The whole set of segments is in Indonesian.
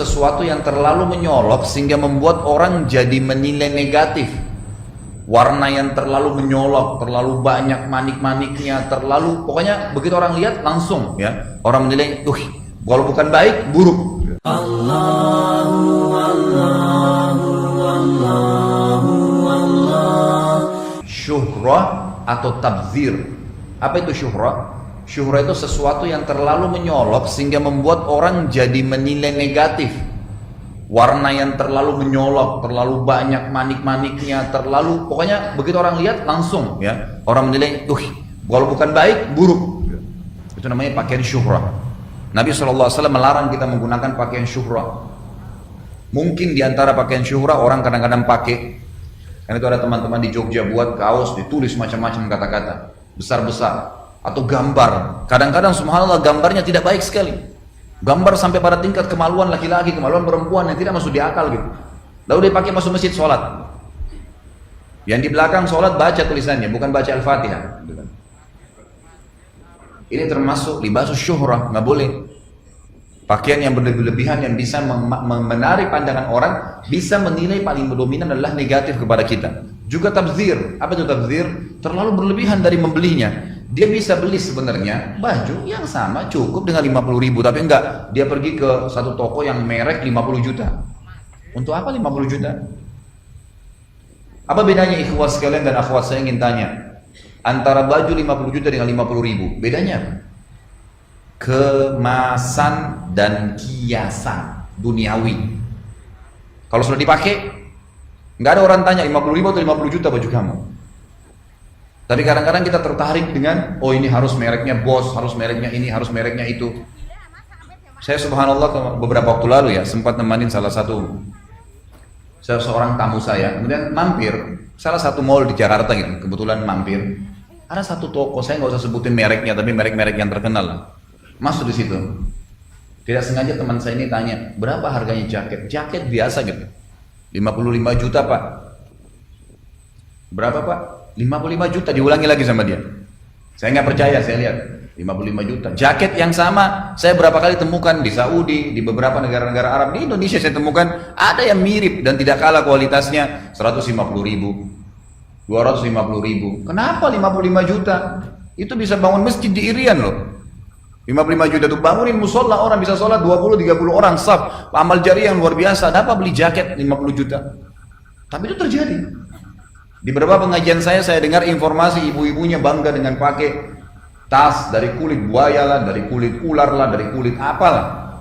sesuatu yang terlalu menyolok sehingga membuat orang jadi menilai negatif. Warna yang terlalu menyolok, terlalu banyak manik-maniknya, terlalu, pokoknya begitu orang lihat langsung ya, orang menilai, kalau bukan baik, buruk. Syuhrah atau tabzir. Apa itu syuhrah? Syuhrah itu sesuatu yang terlalu menyolok sehingga membuat orang jadi menilai negatif. Warna yang terlalu menyolok, terlalu banyak manik-maniknya, terlalu, pokoknya begitu orang lihat langsung ya, orang menilai, kalau bukan baik, buruk. Itu namanya pakaian syuhrah. Nabi SAW melarang kita menggunakan pakaian syuhrah. Mungkin diantara pakaian syuhrah orang kadang-kadang pakai, karena itu ada teman-teman di Jogja buat kaos ditulis macam-macam kata-kata besar-besar atau gambar. Kadang-kadang subhanallah gambarnya tidak baik sekali. Gambar sampai pada tingkat kemaluan laki-laki, kemaluan perempuan yang tidak masuk di akal gitu. Lalu dia pakai masuk masjid sholat. Yang di belakang sholat baca tulisannya, bukan baca Al-Fatihah. Ini termasuk libasus syuhrah, nggak boleh. Pakaian yang berlebihan yang bisa menarik pandangan orang, bisa menilai paling dominan adalah negatif kepada kita. Juga tabzir. Apa itu tabzir? Terlalu berlebihan dari membelinya. Dia bisa beli sebenarnya baju yang sama cukup dengan 50.000, tapi enggak, dia pergi ke satu toko yang merek 50 juta. Untuk apa 50 juta? Apa bedanya ikhwas sekalian dan akhwat, saya ingin tanya, antara baju 50 juta dengan 50.000, bedanya? Kemasan dan kiasan duniawi. Kalau sudah dipakai, nggak ada orang tanya 50.000 atau 50 juta baju kamu. Tapi kadang-kadang kita tertarik dengan, ini harus mereknya Bos, harus mereknya ini, harus mereknya itu. Saya subhanallah beberapa waktu lalu ya, sempat nemanin salah satu seorang tamu saya, kemudian mampir salah satu mall di Jakarta gitu, kebetulan mampir. Ada satu toko, saya nggak usah sebutin mereknya, tapi merek-merek yang terkenal lah. Masuk di situ. Tidak sengaja teman saya ini tanya, berapa harganya jaket? Jaket biasa gitu. 55 juta Pak. Berapa Pak? 55 juta, diulangi lagi sama dia. Saya nggak percaya, saya lihat 55 juta. Jaket yang sama saya berapa kali temukan di Saudi, di beberapa negara-negara Arab, di Indonesia saya temukan ada yang mirip dan tidak kalah kualitasnya, 150.000, 250.000. Kenapa 55 juta? Itu bisa bangun masjid di Irian loh. 55 juta itu bangunin musola, orang bisa sholat 20-30 orang saf, amal jariah yang luar biasa. Ada apa beli jaket 50 juta? Tapi itu terjadi. Di beberapa pengajian saya dengar informasi ibu-ibunya bangga dengan pakai tas dari kulit buaya lah, dari kulit ular lah, dari kulit apalah.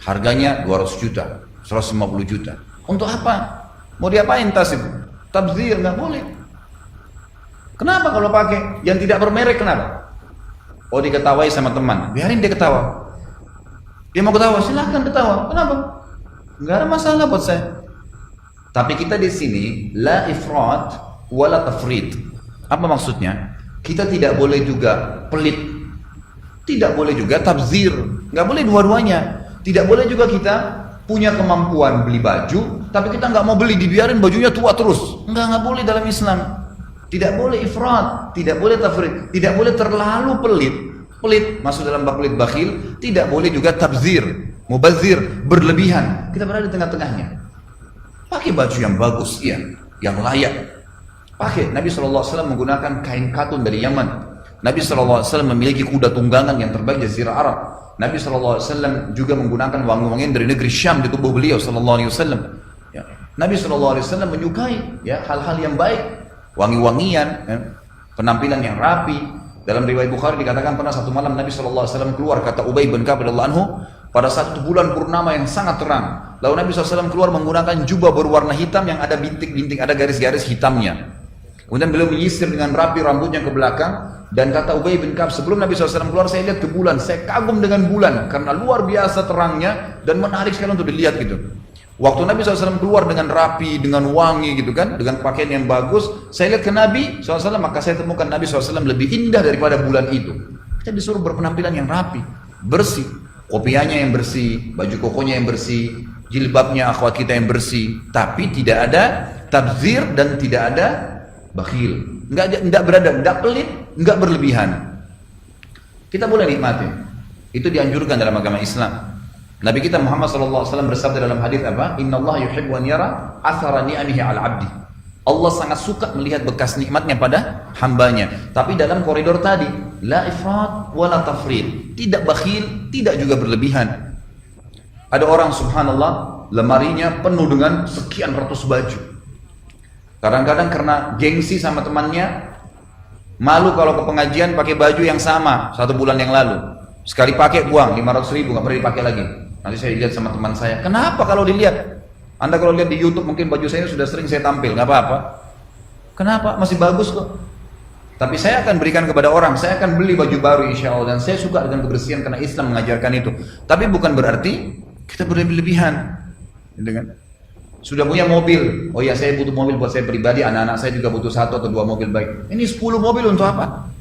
Harganya 200 juta, 150 juta. Untuk apa? Mau diapain tas itu? Tabzir, nggak boleh. Kenapa kalau pakai yang tidak bermerek, kenapa? Diketawai sama teman, biarin dia ketawa. Dia mau ketawa, silahkan ketawa. Kenapa? Nggak ada masalah buat saya. Tapi kita di sini la ifrat wala tafrid. Apa maksudnya? Kita tidak boleh juga pelit, tidak boleh juga tabzir, nggak boleh dua-duanya. Tidak boleh juga kita punya kemampuan beli baju, tapi kita nggak mau beli, dibiarin bajunya tua terus. Nggak boleh dalam Islam. Tidak boleh ifrat, tidak boleh tafrid, tidak boleh terlalu pelit masuk dalam bab pelit bakhil, tidak boleh juga tabzir, mubazir, berlebihan. Kita berada di tengah-tengahnya. Pakai baju yang bagus, iya, yang layak. Pakai. Nabi SAW menggunakan kain katun dari Yaman. Nabi SAW memiliki kuda tunggangan yang terbaik di Jazirah Arab. Nabi SAW juga menggunakan wangi-wangian dari negeri Syam di tubuh beliau SAW. Ya. Nabi SAW menyukai ya hal-hal yang baik, wangi-wangian, ya, penampilan yang rapi. Dalam riwayat Bukhari dikatakan pernah satu malam Nabi SAW keluar, kata Ubay bin Ka'ab radhiyallahu anhu, pada saat itu bulan purnama yang sangat terang. Lalu Nabi SAW keluar menggunakan jubah berwarna hitam yang ada bintik-bintik, ada garis-garis hitamnya. Kemudian beliau menyisir dengan rapi rambutnya ke belakang. Dan kata Ubay bin Ka'ab, sebelum Nabi SAW keluar, saya lihat ke bulan, saya kagum dengan bulan karena luar biasa terangnya dan menarik sekali untuk dilihat gitu. Waktu Nabi SAW keluar dengan rapi, dengan wangi gitu kan, dengan pakaian yang bagus, saya lihat ke Nabi SAW, maka saya temukan Nabi SAW lebih indah daripada bulan itu. Kita disuruh berpenampilan yang rapi, bersih, kopiahnya yang bersih, baju kokonya yang bersih, jilbabnya akhwat kita yang bersih, tapi tidak ada tabzir dan tidak ada bakhil, enggak berada, enggak pelit, enggak berlebihan. Kita boleh nikmati. Itu dianjurkan dalam agama Islam. Nabi kita Muhammad SAW bersabda dalam hadis apa? Inna Allah yuhibbu an yara athara ni'amihi ala abdi. Allah sangat suka melihat bekas nikmatnya pada hambanya. Tapi dalam koridor tadi, la ifrat wa la tafrid. Tidak bakhil, tidak juga berlebihan. Ada orang subhanallah, lemarinya penuh dengan sekian ratus baju. Kadang-kadang karena gengsi sama temannya, malu kalau ke pengajian pakai baju yang sama 1 bulan yang lalu. Sekali pakai buang 500.000, nggak pernah dipakai lagi. Nanti saya lihat sama teman saya. Kenapa kalau dilihat? Anda kalau lihat di YouTube mungkin baju saya sudah sering saya tampil, nggak apa-apa. Kenapa? Masih bagus kok. Tapi saya akan berikan kepada orang. Saya akan beli baju baru insya Allah. Dan saya suka dengan kebersihan karena Islam mengajarkan itu. Tapi bukan berarti kita berlebihan. Gitu kan? Sudah punya mobil. Oh ya, saya butuh mobil buat saya pribadi. Anak-anak saya juga butuh 1 atau 2 mobil baik. Ini 10 mobil untuk apa?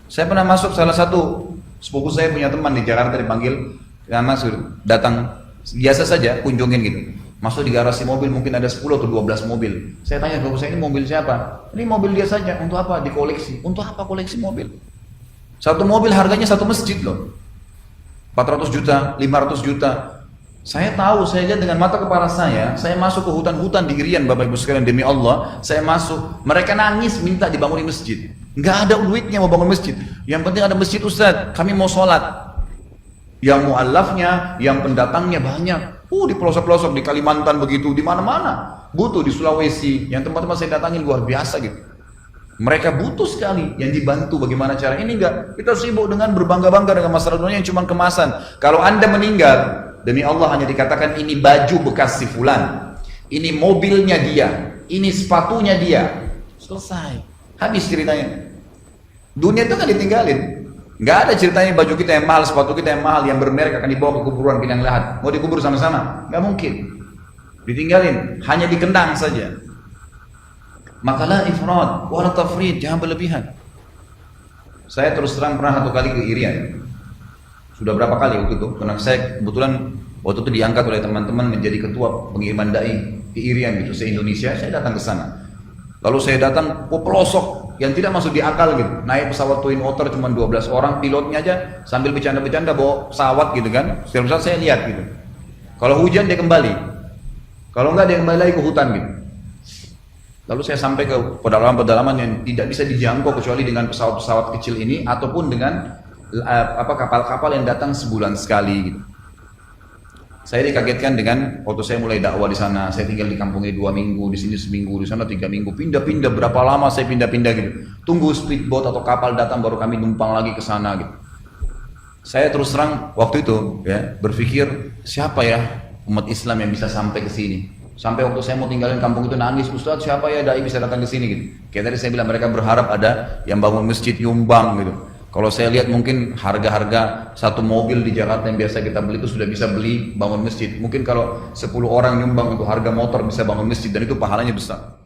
Saya pernah masuk salah satu sepupu saya punya teman di Jakarta dipanggil. Masuk datang biasa saja kunjungin gitu. Masuk di garasi mobil mungkin ada 10 atau 12 mobil. Saya tanya ke saya, ini mobil siapa? Ini mobil dia saja. Untuk apa? Dikoleksi. Untuk apa koleksi mobil? Satu mobil harganya 1 masjid loh. 400 juta, 500 juta. Saya tahu, saya lihat dengan mata kepala saya masuk ke hutan-hutan di Irian Bapak Ibu sekalian, demi Allah, saya masuk. Mereka nangis minta dibangunin masjid. Nggak ada duitnya mau bangun masjid. Yang penting ada masjid Ustaz, kami mau sholat. Yang mu'allafnya, yang pendatangnya banyak. Di pelosok-pelosok, di Kalimantan begitu, di mana-mana. Butuh di Sulawesi, yang tempat-tempat saya datangin luar biasa gitu. Mereka butuh sekali yang dibantu bagaimana cara. Ini enggak, kita sibuk dengan berbangga-bangga dengan masalah dunia yang cuma kemasan. Kalau Anda meninggal, demi Allah hanya dikatakan ini baju bekas si fulan. Ini mobilnya dia, ini sepatunya dia. Selesai. Habis ceritanya. Dunia itu kan ditinggalin. Nggak ada ceritanya baju kita yang mahal, sepatu kita yang mahal, yang bermerek akan dibawa ke kuburan Pinang Lahat. Mau dikubur sama-sama? Nggak mungkin. Ditinggalin, hanya dikendang saja. Maka la ifrat, wala tafrid, jangan berlebihan. Saya terus terang pernah 1 kali ke Irian. Sudah berapa kali waktu itu? Karena saya kebetulan waktu itu diangkat oleh teman-teman menjadi ketua pengiriman dai di Irian gitu, se-Indonesia. Saya datang ke sana. Lalu saya datang ke pelosok yang tidak masuk di akal gitu. Naik pesawat Twin Otter cuma 12 orang, pilotnya aja sambil bercanda-bercanda bawa pesawat gitu kan. Setiap saat saya lihat gitu. Kalau hujan dia kembali. Kalau enggak dia kembali lagi ke hutan gitu. Lalu saya sampai ke pedalaman-pedalaman yang tidak bisa dijangkau kecuali dengan pesawat-pesawat kecil ini ataupun dengan kapal-kapal yang datang sebulan sekali gitu. Saya dikagetkan dengan waktu saya mulai dakwah di sana, saya tinggal di kampung ini 2 minggu, di sini seminggu, di sana 3 minggu, pindah-pindah berapa lama saya pindah-pindah gitu. Tunggu speedboat atau kapal datang baru kami numpang lagi ke sana gitu. Saya terus terang waktu itu ya berpikir siapa ya umat Islam yang bisa sampai ke sini. Sampai waktu saya mau tinggalin kampung itu nangis, Ustaz siapa ya dai bisa datang ke sini gitu. Kayak tadi saya bilang mereka berharap ada yang bangun masjid nyumbang gitu. Kalau saya lihat mungkin harga-harga 1 mobil di Jakarta yang biasa kita beli itu sudah bisa beli bangun masjid. Mungkin kalau 10 orang nyumbang untuk harga motor bisa bangun masjid dan itu pahalanya besar.